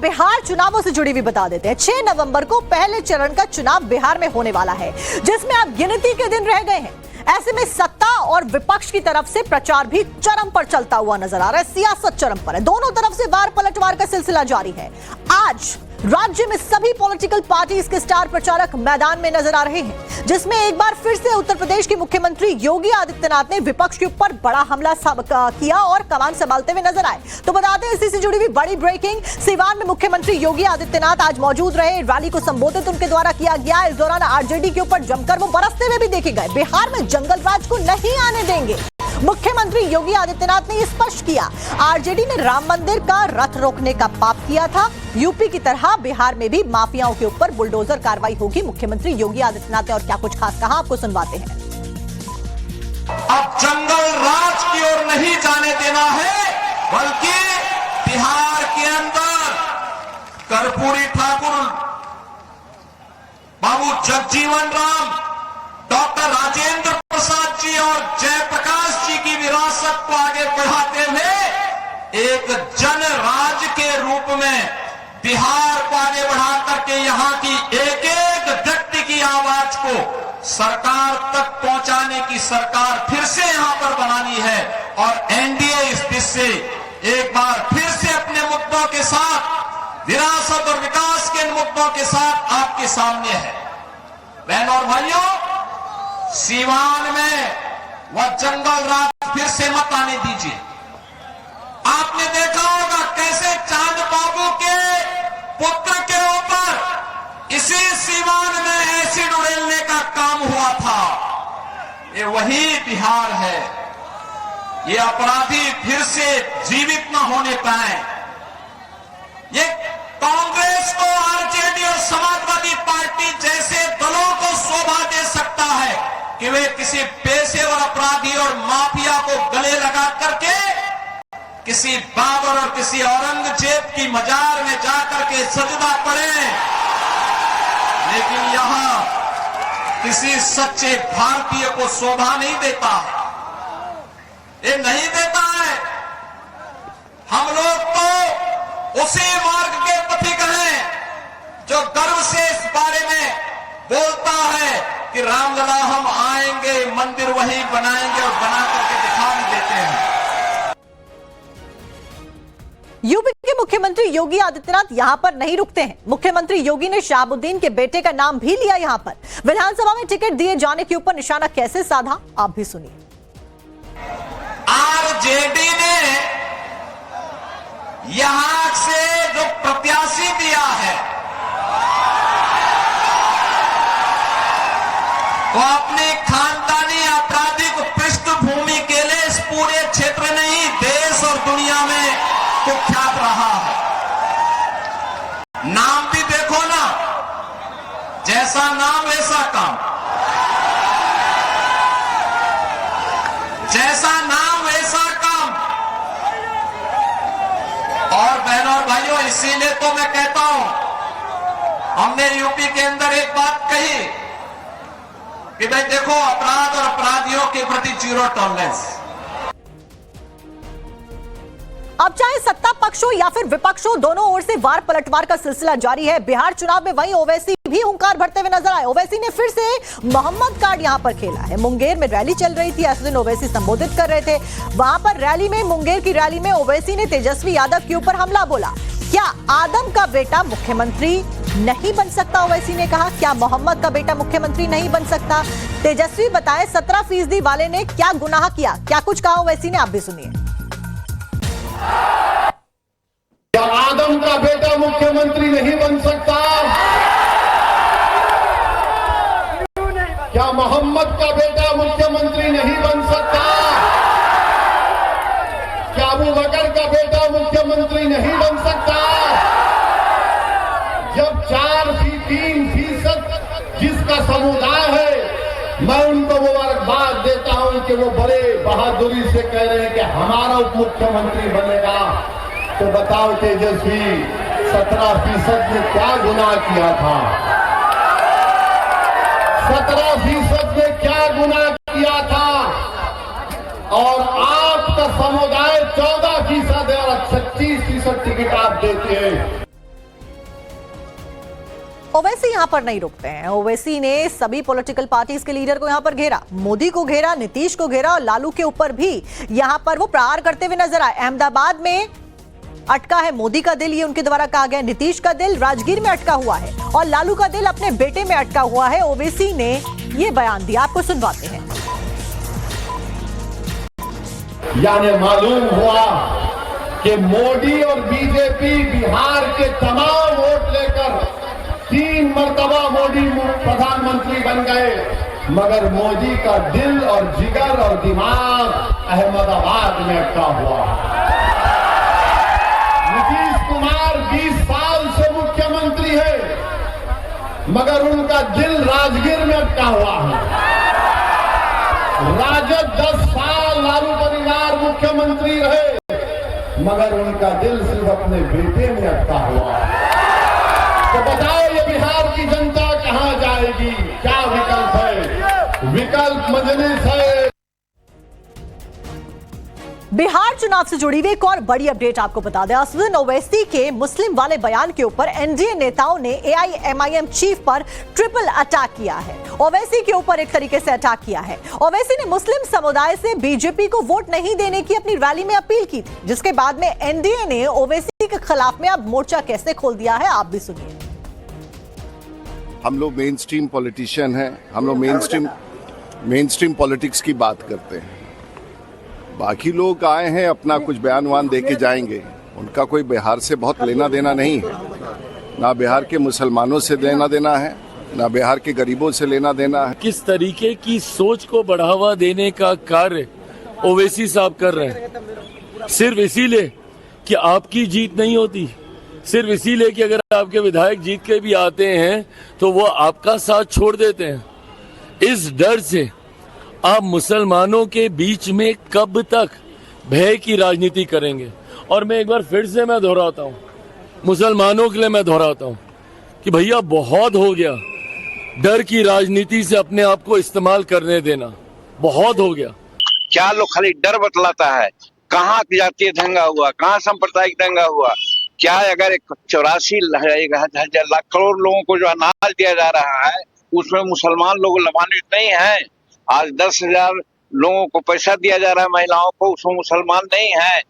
बिहार चुनावों से जुड़ी हुई बता देते हैं। 6 नवंबर को पहले चरण का चुनाव बिहार में होने वाला है, जिसमें अब गिनती के दिन रह गए हैं। ऐसे में सत्ता और विपक्ष की तरफ से प्रचार भी चरम पर चलता हुआ नजर आ रहा है। सियासत चरम पर है, दोनों तरफ से वार पलटवार का सिलसिला जारी है। आज राज्य में सभी पॉलिटिकल पार्टीज के स्टार प्रचारक मैदान में नजर आ रहे हैं, जिसमें एक बार फिर से उत्तर प्रदेश के मुख्यमंत्री योगी आदित्यनाथ ने विपक्ष के ऊपर बड़ा हमला किया और कमान संभालते हुए नजर आए। तो बताते हैं इसी से जुड़ी हुई बड़ी ब्रेकिंग। सीवान में मुख्यमंत्री योगी आदित्यनाथ आज मौजूद रहे, रैली को संबोधित उनके द्वारा किया गया। इस दौरान आरजेडी के ऊपर जमकर वो बरसते हुए भी देखे गए। बिहार में जंगल राज को नहीं आने देंगे, मुख्यमंत्री योगी आदित्यनाथ ने स्पष्ट किया। आरजेडी ने राम मंदिर का रथ रोकने का पाप किया था। यूपी की तरह बिहार में भी माफियाओं के ऊपर बुलडोजर कार्रवाई होगी। मुख्यमंत्री योगी आदित्यनाथ ने और क्या कुछ खास कहा, आपको सुनवाते हैं। अब जंगल राज की ओर नहीं जाने देना है, बल्कि बिहार के अंदर कर्पूरी ठाकुर, बाबू जगजीवन राम, डॉक्टर राजेंद्र प्रसाद जी और जयप्रकाश जी की विरासत को आगे बढ़ाते हुए एक जन राज के रूप में बिहार को आगे बढ़ा करके यहां की एक एक व्यक्ति की आवाज को सरकार तक पहुंचाने की सरकार फिर से यहां पर बनानी है। और एनडीए इस दिशा से एक बार फिर से अपने मुद्दों के साथ, विरासत और विकास के मुद्दों के साथ आपके सामने है। बहनों और भाइयों, सीवान में वह जंगल राज फिर से मत आने दीजिए। आपने देखा होगा कैसे चांद बाबू के पुत्र के ऊपर इसी सीवान में एसिड उड़ेलने का काम हुआ था। ये वही बिहार है। ये अपराधी फिर से जीवित न होने पाए। ये कांग्रेस को, आरजेडी और समाजवादी पार्टी जैसे दलों को शोभा दे सकता है कि वे किसी पेशेवर अपराधी और माफिया को गले लगा करके किसी बाबर और किसी औरंगजेब की मजार में जाकर के सजदा पड़े, लेकिन यहां किसी सच्चे भारतीय को शोभा नहीं देता है। ये नहीं देता है। हम लोग तो उसी मार्ग के पथिक हैं जो गर्व से इस बारे में बोलता है कि रामलला हम आएंगे, मंदिर वहीं बनाएंगे और बना करके दिखा भी देते हैं। यूपी के मुख्यमंत्री योगी आदित्यनाथ यहां पर नहीं रुकते हैं। मुख्यमंत्री योगी ने शहाबुद्दीन के बेटे का नाम भी लिया। यहां पर विधानसभा में टिकट दिए जाने के ऊपर निशाना कैसे साधा, आप भी सुनिए। आरजेडी ने यहां से जो प्रत्याशी दिया है वो अपनी खानदानी आपराधिक पृष्ठभूमि के लिए इस पूरे क्षेत्र नहीं, देश और दुनिया में कुख्यात रहा है। नाम भी देखो ना, जैसा नाम वैसा काम, जैसा नाम वैसा काम। और बहनों और भाइयों, इसीलिए तो मैं कहता हूं, हमने यूपी के अंदर एक बात कही कि भाई देखो, अपराध और अपराधियों के प्रति जीरो टॉलरेंस। अब चाहे सत्ता पक्ष हो या फिर विपक्ष हो, दोनों ओर से वार पलटवार का सिलसिला जारी है। बिहार चुनाव में वहीं ओवैसी भी हुंकार भरते हुए नजर आए। ओवैसी ने फिर से मोहम्मद कार्ड यहां पर खेला है। मुंगेर में रैली चल रही थी, ऐसे दिन ओवैसी संबोधित कर रहे थे। वहां पर रैली में, मुंगेर की रैली में ओवैसी ने तेजस्वी यादव के ऊपर हमला बोला। क्या आदम का बेटा मुख्यमंत्री नहीं बन सकता, ओवैसी ने कहा। क्या मोहम्मद का बेटा मुख्यमंत्री नहीं बन सकता? तेजस्वी बताए 17% वाले ने क्या गुनाह किया, क्या कुछ कहा ओवैसी ने, आप भी सुनिए। क्या आदम का बेटा मुख्यमंत्री नहीं बन सकता? क्या मोहम्मद का बेटा मुख्यमंत्री नहीं बन सकता? क्या अबू बकर का बेटा मुख्यमंत्री नहीं बन सकता? जब 4-3% जिसका समुदाय है, मैं उनको मुबारकबाद देता हूं कि वो बड़े बहादुरी से कह रहे हैं कि हमारा उप मुख्यमंत्री बनेगा। तो बताओ तेजस्वी, 17% ने क्या गुनाह किया था? 17% ने क्या गुनाह किया था? और आपका समुदाय 14% है और 36% टिकट आप देते हैं। ओवैसी यहां पर नहीं रुकते हैं। ओवैसी ने सभी पॉलिटिकल पार्टीज के लीडर को यहां पर घेरा, मोदी को घेरा, नीतीश को घेरा और लालू के ऊपर भी यहां पर वो प्रहार करते हुए नजर आए। अहमदाबाद में अटका है मोदी का दिल, ये उनके द्वारा कहा गया। नीतीश का दिल राजगीर में अटका हुआ है और लालू का दिल अपने बेटे में अटका हुआ है। ओवैसी ने ये बयान दिया, आपको सुनवाते हैं। यानी मालूम हुआ कि मोदी और बीजेपी बिहार के तमाम वोट लेकर 3 मर्तबा मोदी प्रधानमंत्री बन गए, मगर मोदी का दिल और जिगर और दिमाग अहमदाबाद में अटका हुआ। नीतीश कुमार 20 साल से मुख्यमंत्री है, मगर उनका दिल राजगीर में अटका हुआ है। राजद 10 साल लालू परिवार मुख्यमंत्री रहे, मगर उनका दिल सिर्फ अपने बेटे में अटका हुआ है। तो बताओ ये बिहार की जनता कहां जाएगी? क्या विकल्प है? विकल्प मजलिस है। बिहार चुनाव से जुड़ी हुई एक और बड़ी अपडेट आपको बता दें। असदुद्दीन ओवैसी के मुस्लिम वाले बयान के ऊपर एनडीए नेताओं ने एआईएमआईएम चीफ पर ट्रिपल अटैक किया है। ओवैसी के ऊपर एक तरीके से अटैक किया है। ओवैसी ने मुस्लिम समुदाय से बीजेपी को वोट नहीं देने की अपनी रैली में अपील की थी, जिसके बाद में एनडीए ने ओवैसी के खिलाफ में अब मोर्चा कैसे खोल दिया है, आप भी सुनिए। हम लोग मेन स्ट्रीम पॉलिटिशियन हैं, हम लोग मेन स्ट्रीम पॉलिटिक्स की बात करते हैं। बाकी लोग आए हैं अपना कुछ बयान वान दे के जाएंगे, उनका कोई बिहार से बहुत लेना देना नहीं है। ना बिहार के मुसलमानों से लेना देना है, ना बिहार के गरीबों से लेना देना है। किस तरीके की सोच को बढ़ावा देने का कार्य ओवैसी साहब कर रहे हैं, सिर्फ इसीलिए कि आपकी जीत नहीं होती, सिर्फ इसीलिए कि अगर आपके विधायक जीत के भी आते हैं तो वो आपका साथ छोड़ देते हैं। इस डर से आप मुसलमानों के बीच में कब तक भय की राजनीति करेंगे? और मैं एक बार फिर से मैं दोहराता हूँ, मुसलमानों के लिए मैं दोहराता हूँ कि भैया बहुत हो गया डर की राजनीति से अपने आप को इस्तेमाल करने देना, बहुत हो गया। क्या लोग खाली डर बतलाता है? कहाँ जातीय दंगा हुआ, कहाँ सांप्रदायिक दंगा हुआ? क्या अगर 84 लाख करोड़ लोगों को जो अनाज दिया जा रहा है उसमें मुसलमान लोग लाभान्वित नहीं है? आज 10,000 लोगों को पैसा दिया जा रहा है महिलाओं को, उसमें मुसलमान नहीं है।